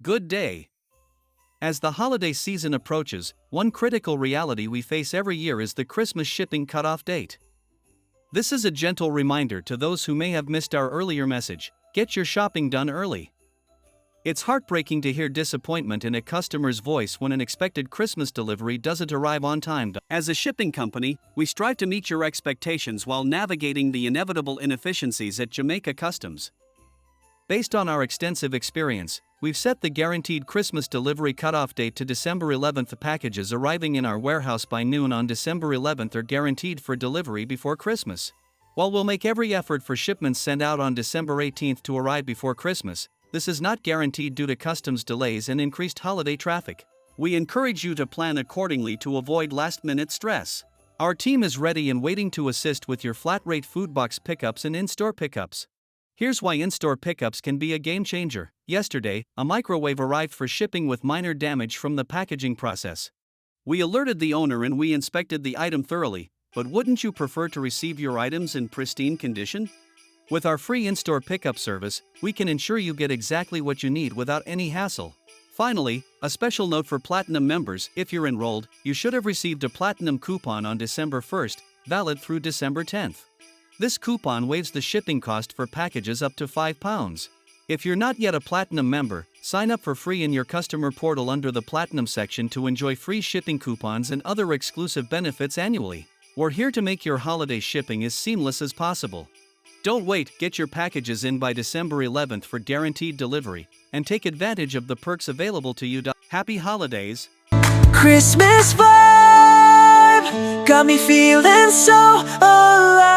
Good day. As the holiday season approaches, one critical reality we face every year is the Christmas shipping cutoff date. This is a gentle reminder to those who may have missed our earlier message: get your shopping done early. It's heartbreaking to hear disappointment in a customer's voice when an expected Christmas delivery doesn't arrive on time. As a shipping company, we strive to meet your expectations while navigating the inevitable inefficiencies at Jamaica Customs. Based on our extensive experience, we've set the guaranteed Christmas delivery cutoff date to December 11th. Packages arriving in our warehouse by noon on December 11th are guaranteed for delivery before Christmas. While we'll make every effort for shipments sent out on December 18th to arrive before Christmas, this is not guaranteed due to customs delays and increased holiday traffic. We encourage you to plan accordingly to avoid last-minute stress. Our team is ready and waiting to assist with your flat-rate food box pickups and in-store pickups. Here's why in-store pickups can be a game-changer. Yesterday, a microwave arrived for shipping with minor damage from the packaging process. We alerted the owner and we inspected the item thoroughly, but wouldn't you prefer to receive your items in pristine condition? With our free in-store pickup service, we can ensure you get exactly what you need without any hassle. Finally, a special note for Platinum members: if you're enrolled, you should have received a Platinum coupon on December 1st, valid through December 10th. This coupon waives the shipping cost for packages up to £5. If you're not yet a Platinum member, sign up for free in your customer portal under the Platinum section to enjoy free shipping coupons and other exclusive benefits annually. We're here to make your holiday shipping as seamless as possible. Don't wait, get your packages in by December 11th for guaranteed delivery, and take advantage of the perks available to you. Happy holidays! Christmas vibe got me feeling so alive.